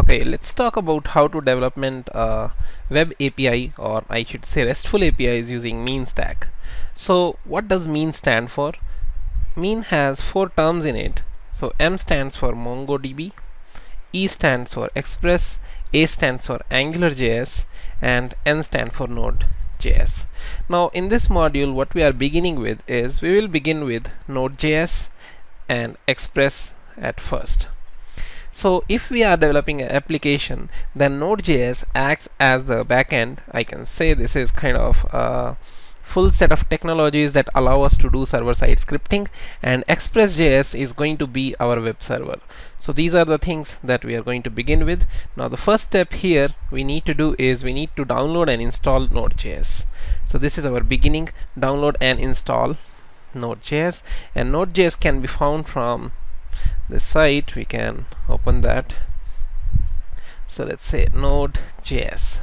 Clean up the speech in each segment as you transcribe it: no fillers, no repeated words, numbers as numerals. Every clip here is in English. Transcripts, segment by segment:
Okay, let's talk about how to development web API, or I should say RESTful APIs, using mean stack. So what does mean stand for? Mean has 4 terms in it. So M stands for MongoDB, E stands for Express, A stands for AngularJS, and N stands for Node.js. Now in this module, what we are beginning with is we will begin with Node.js and Express at first. So if we are developing an application, then Node.js acts as the backend. I can say this is kind of a full set of technologies that allow us to do server-side scripting, and Express.js is going to be our web server. So these are the things that we are going to begin with. Now the first step here we need to do is we need to download and install Node.js. So this is our beginning: download and install Node.js, and Node.js can be found from this site. We can open that. So let's say Node.js.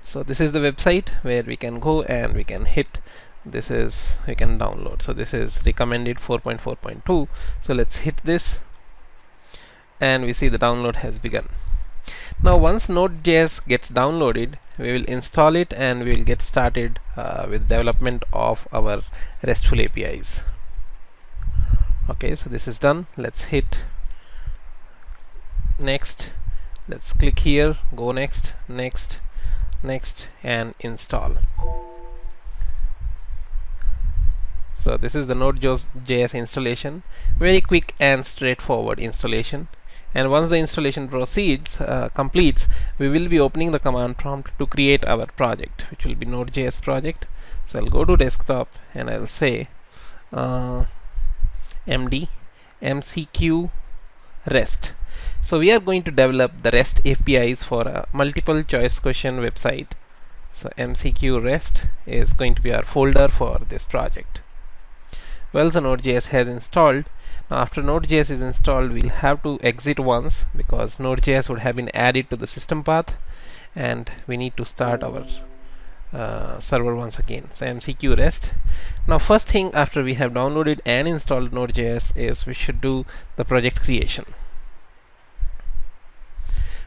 So this is the website where we can go and we can hit this is we can download. So this is recommended 4.4.2. so let's hit this and we see the download has begun. Now once Node.js gets downloaded, we will install it and we will get started with development of our RESTful APIs. Okay, so this is done. Let's hit next. Let's click here, go next, next, next, and install. So this is the Node.js installation. Very quick and straightforward installation. And once the installation proceeds, completes, we will be opening the command prompt to create our project, which will be Node.js project. So I'll go to desktop and I'll say MD MCQ REST. So we are going to develop the REST APIs for a multiple choice question website. So MCQ REST is going to be our folder for this project. Well, the Node.js has installed. Now after Node.js is installed, we'll have to exit once because Node.js would have been added to the system path, and we need to start our server once again. So MCQ REST. Now first thing after we have downloaded and installed Node.js is we should do the project creation.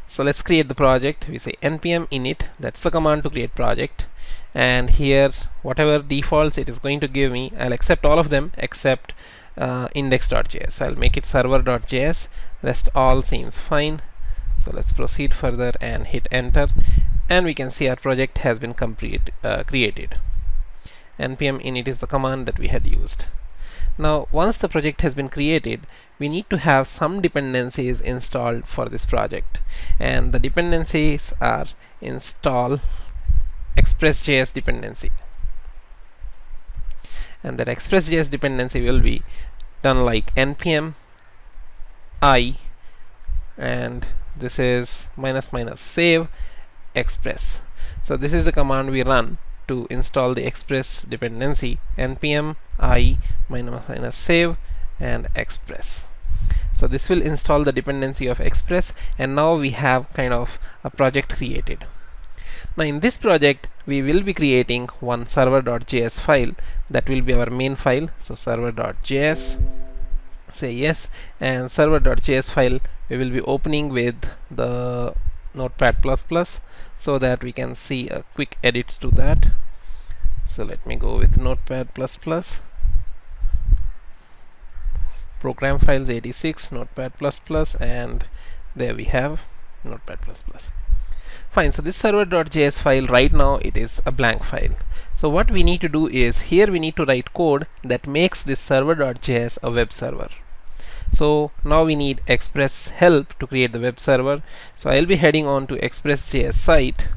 So let's create the project. We say npm init, that's the command to create project, and here whatever defaults it is going to give me, I'll accept all of them except index.js. I'll make it server.js. Rest all seems fine. So let's proceed further and hit enter, and we can see our project has been created. npm init is the command that we had used. Now once the project has been created, we need to have some dependencies installed for this project, and the dependencies are install Express.js dependency, and that Express.js dependency will be done like npm I, and this is -- save express. So this is the command we run to install the Express dependency: npm I -- save and express. So this will install the dependency of Express, and now we have kind of a project created. Now in this project we will be creating one server.js file that will be our main file. So server.js, say yes, and server.js file we will be opening with the Notepad++ so that we can see a quick edits to that. So let me go with Notepad++, program files 86, Notepad++, and there we have Notepad++. Fine, so this server.js file right now it is a blank file. So what we need to do is here we need to write code that makes this server.js a web server. So now we need Express help to create the web server. So I'll be heading on to Express.js site,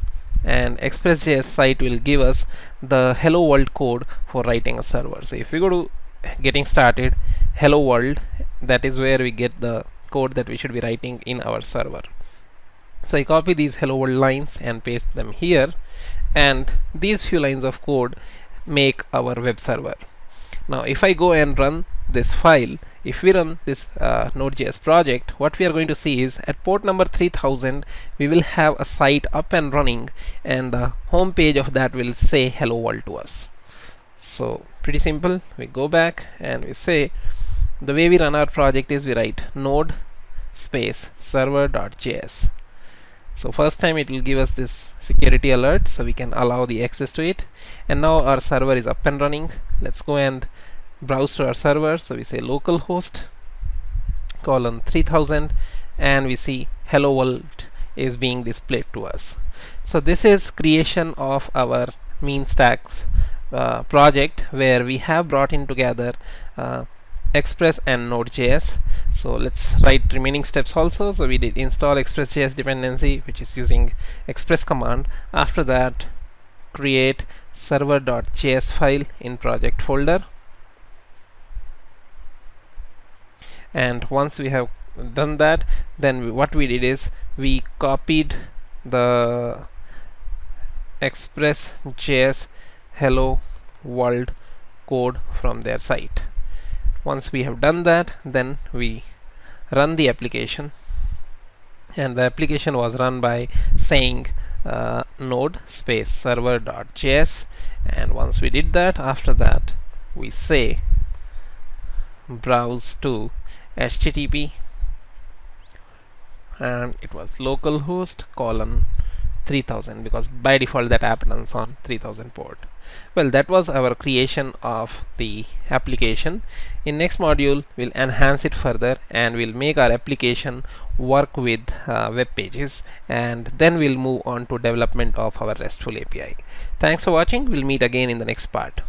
and Express.js site will give us the hello world code for writing a server. So if we go to getting started, hello world, that is where we get the code that we should be writing in our server. So I copy these hello world lines and paste them here, and these few lines of code make our web server. Now if I go and run this file, if we run this Node.js project, what we are going to see is at port number 3000 we will have a site up and running, and the home page of that will say hello world to us. So pretty simple. We go back and we say the way we run our project is we write node space server.js. So first time it will give us this security alert, so we can allow the access to it. And now our server is up and running. Let's go and browse to our server. So we say localhost colon 3000, and we see hello world is being displayed to us. So this is creation of our mean stacks project, where we have brought in together Express and Node.js. So let's write remaining steps also. So we did install Express.js dependency, which is using Express command. After that, create server.js file in project folder. And once we have done that, then what we did is we copied the Express.js hello world code from their site. Once we have done that, then we run the application, and the application was run by saying node space server.js. and once we did that, after that we say browse to HTTP, and it was localhost colon 3000, because by default that happens on 3000 port. Well, that was our creation of the application. In next module we'll enhance it further, and we'll make our application work with web pages, and then we'll move on to development of our RESTful API. Thanks for watching. We'll meet again in the next part.